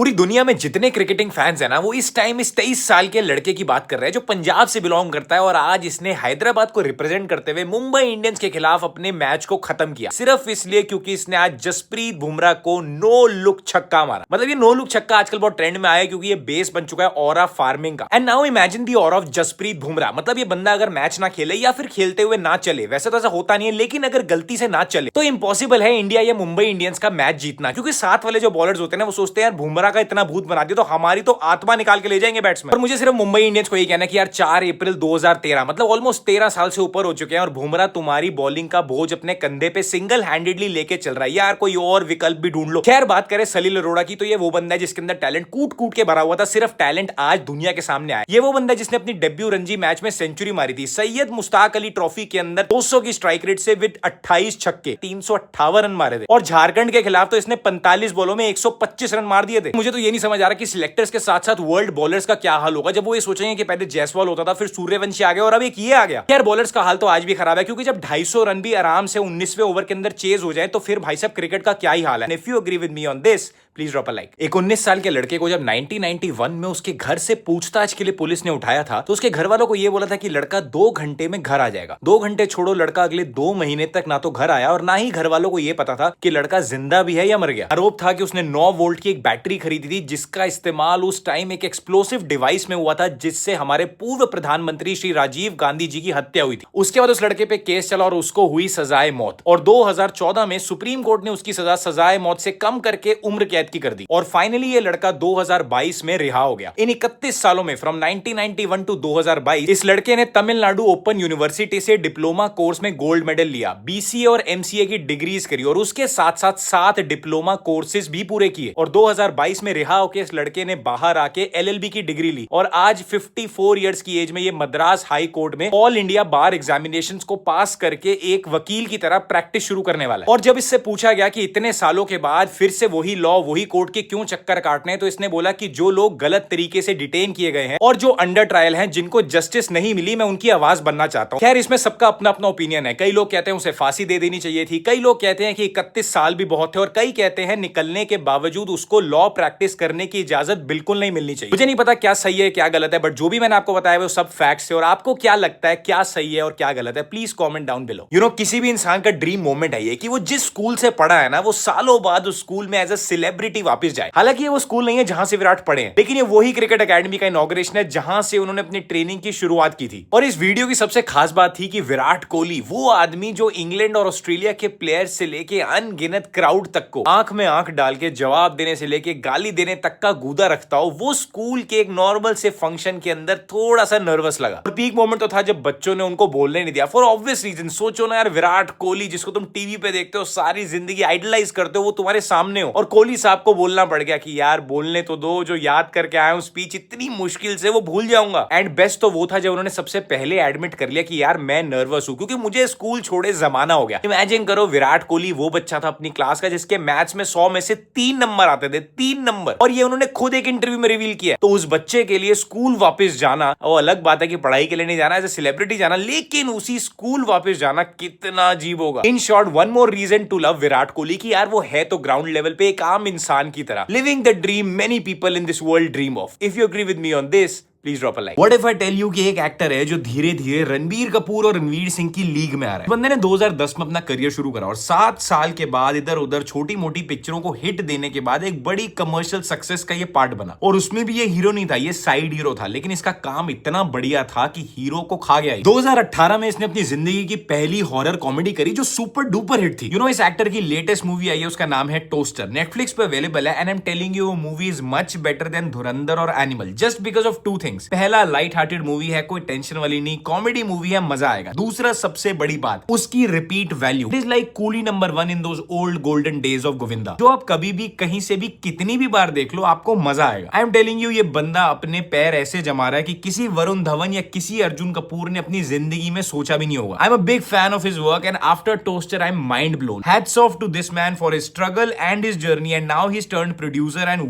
पूरी दुनिया में जितने क्रिकेटिंग फैंस हैं ना, वो इस टाइम इस 23 साल के लड़के की बात कर रहे हैं जो पंजाब से बिलोंग करता है और आज इसने हैदराबाद को रिप्रेजेंट करते हुए मुंबई इंडियंस के खिलाफ अपने मैच को खत्म किया, सिर्फ इसलिए क्योंकि इसने आज जसप्रीत बुमराह को नो लुक छक्का मारा। मतलब ये नो लुक छक्का आजकल बहुत ट्रेंड में आया है क्योंकि ये बेस बन चुका है ऑरा फार्मिंग का। And now imagine the aura of Jasprit Bumrah. मतलब ये बंदा अगर मैच ना खेले या फिर खेलते हुए ना चले, वैसे तो ऐसा होता नहीं है, लेकिन अगर गलती से ना चले तो इम्पॉसिबल है इंडिया या मुंबई इंडियंस का मैच जीतना, क्योंकि साथ वाले जो बॉलर्स होते हैं ना, वो सोचते हैं यार बुमराह का इतना भूत बना तो हमारी तो आत्मा निकाल के ले जाएंगे बैट्समैन। और मुझे सिर्फ मुंबई इंडियंस को यही कहना है कि यार 4 अप्रैल 2013 मतलब ऑलमोस्ट 13 साल से ऊपर हो चुके हैं और बुमराह तुम्हारी बॉलिंग का बोझ अपने कंधे पे सिंगल हैंडेडली लेके चल रहा है। यार कोई और विकल्प भी ढूंढ लो। खैर बात करें सलील अरोड़ा की, तो ये वो बंदा है जिसके अंदर टैलेंट कूट कूट के भरा हुआ था, सिर्फ टैलेंट आज दुनिया के सामने आया। ये वो बंदा है जिसने अपनी डेब्यू रणजी मैच में सेंचुरी मारी थी सैयद मुश्ताक अली ट्रॉफी के अंदर 200 की स्ट्राइक रेट से विद 28 छक्के 358 रन मारे थे। और झारखंड के खिलाफ तो इसने 45 बॉलों में 125 रन मार दिए थे। मुझे तो ये नहीं समझ आ रहा कि सिलेक्टर्स के साथ साथ वर्ल्ड बॉलर्स का क्या हाल होगा जब वो ये सोचेंगे कि पहले जायसवाल होता था, फिर सूर्यवंशी आ गया और अब एक ये आ गया। यार बॉलर्स का हाल तो आज भी खराब है, क्योंकि जब 250 रन भी आराम से 19वें ओवर के अंदर चेज हो जाए तो फिर भाई साहब क्रिकेट का क्या ही हाल है। If you agree with me on this, please drop a like. एक 19 साल के लड़के को जब 1991 में उसके घर से पूछताछ के लिए पुलिस ने उठाया था, तो उसके घर वालों को यह बोला था कि लड़का 2 घंटे में घर आ जाएगा। 2 घंटे छोड़ो, लड़का अगले 2 महीने तक ना तो घर आया और ना ही घर वालों को यह पता था कि लड़का जिंदा भी है या मर गया। आरोप था कि उसने 9 वोल्ट की एक बैटरी खरीदी थी, जिसका इस्तेमाल उस टाइम एक एक्सप्लोसिव डिवाइस में हुआ था, जिससे हमारे पूर्व प्रधानमंत्री श्री राजीव गांधी जी की हत्या हुई थी। उसके बाद उस लड़के पे केस चला और उसको हुई सजाए मौत, और 2014 में सुप्रीम कोर्ट ने उसकी सजा सजाए मौत से कम करके उम्र कैद की कर दी और फाइनली ये लड़का 2022 में रिहा हो गया। इन 31 सालों में फ्रॉम 1991 टू 2022 इस लड़के ने तमिलनाडु ओपन यूनिवर्सिटी से डिप्लोमा कोर्स में गोल्ड मेडल लिया, बीसीए और एमसीए की डिग्रीज करी और उसके साथ साथ 7 डिप्लोमा कोर्सेज भी पूरे किए। और 2022 में रिहा होकर इस लड़के ने बाहर आके एलएलबी की डिग्री ली और आज 54 इयर्स की एज में ये मद्रास हाई कोर्ट में ऑल इंडिया बार एग्जामिनेशंस को पास करके एक वकील की तरह प्रैक्टिस शुरू करने वाला है। और जब इससे पूछा गया कि इतने सालों के बाद फिर से वही लॉ वही कोर्ट के क्यों चक्कर काटने, तो इसने बोला कि जो लोग गलत तरीके से डिटेन किए गए हैं और जो अंडर ट्रायल हैं, जिनको जस्टिस नहीं मिली, मैं उनकी आवाज बनना चाहता हूं। खैर इसमें सबका अपना अपना ओपिनियन है। कई लोग कहते हैं उसे फांसी दे देनी चाहिए थी, कई लोग कहते हैं कि 31 साल भी बहुत है और कई कहते हैं निकलने के बावजूद उसको लॉ प्रैक्टिस करने की इजाजत बिल्कुल नहीं मिलनी चाहिए। मुझे नहीं पता क्या सही है क्या गलत है, बट जो भी मैंने आपको बताया वो सब फैक्ट्स है। और आपको क्या लगता है क्या सही है और क्या गलत है, please comment down below. You know किसी भी इंसान का ड्रीम मोमेंट है ये कि वो जिस स्कूल से पढ़ा है ना, वो सालों बाद उस स्कूल में एज अ सेलिब्रिटी वापस जाए। हालांकि वो स्कूल नहीं है जहां से विराट पढ़े हैं, लेकिन ये वही क्रिकेट एकेडमी का इनॉग्रेशन है जहां से उन्होंने अपनी ट्रेनिंग की शुरुआत की थी। और इस वीडियो की सबसे खास बात थी कि विराट कोहली, वो आदमी जो इंग्लैंड और ऑस्ट्रेलिया के प्लेयर्स से लेके अनगिनत क्राउड तक को आंख में आंख डाल के जवाब देने से लेके गाली देने तक का गूदा रखता हो, वो स्कूल के एक नॉर्मल से फंक्शन के अंदर थोड़ा सा नर्वस लगा। और पीक मोमेंट तो था जब बच्चों ने उनको बोलने नहीं दिया, फॉर ऑब्वियस रीजन। सोचो ना यार, विराट कोहली जिसको तुम टीवी पे देखते हो, सारी जिंदगी आइडलाइज करते हो, वो तुम्हारे सामने हो और कोहली साहब को बोलना पड़ गया कि यार बोलने तो दो, जो याद करके आया हूं स्पीच इतनी मुश्किल से वो भूल जाऊंगा। एंड बेस्ट तो वो था जब उन्होंने सबसे पहले एडमिट कर लिया कि यार मैं नर्वस हूं क्योंकि मुझे स्कूल छोड़े जमाना हो गया। इमेजिन करो, विराट कोहली वो बच्चा था अपनी क्लास का जिसके मैथ्स में 100 में से 3 नंबर आते थे, 3 नंबर, और ये उन्होंने खुद एक इंटरव्यू में रिवील किया। तो उस बच्चे के लिए स्कूल वापस जाना, वो अलग बात है कि पढ़ाई के लिए नहीं जाना, एज ए सेलिब्रिटी जाना, लेकिन उसी स्कूल वापस जाना कितना अजीब होगा। In short, one more reason to love Virat Kohli कि यार वो है तो ग्राउंड लेवल पे एक आम इंसान की तरह, living the dream many people in this world dream of. If you agree with me on this, please drop a like. What if I tell you कि एक एक्टर है जो धीरे धीरे रणबीर कपूर और रणवीर सिंह की लीग में आ रहा है। बंदे ने 2010 में अपना करियर शुरू करा और 7 साल के बाद इधर उधर छोटी मोटी पिक्चरों को हिट देने के बाद एक बड़ी कमर्शियल सक्सेस का ये पार्ट बना। और उसमें भी ये हीरो नहीं था, ये साइड हीरो था, लेकिन इसका काम इतना बढ़िया था कि हीरो को खा गया। 2018 में इसने अपनी जिंदगी की पहली हॉरर कॉमेडी करी जो सुपर डुपर हिट थी। यू नो इस एक्टर की लेटेस्ट मूवी आई है, उसका नाम है टोस्टर, नेटफ्लिक्स पे अवेलेबल है। And I am telling you, वो movie is much better than Dhurandhar और Animal, just because of 2 things. पहला, लाइट हार्टेड मूवी है, कोई टेंशन वाली नहीं, कॉमेडी मूवी है, मजा आएगा। दूसरा सबसे बड़ी बात, उसकी repeat value. It is like coolie number 1 in those old golden days of Govinda, जो आप कभी भी कहीं से भी कितनी भी बार देख लो आपको मजा आएगा। आई एम टेलिंग यू, ये बंदा अपने पैर ऐसे जमा रहा है कि किसी वरुण धवन या किसी अर्जुन कपूर ने अपनी जिंदगी में सोचा भी नहीं होगा। I am a big fan of his work and after toaster I am mind blown. Hats off to this man for his struggle and his journey and now he is turned producer and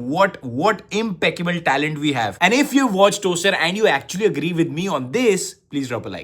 what impeccable talent we have. And if you watch Toaster and you actually agree with me on this, please drop a like.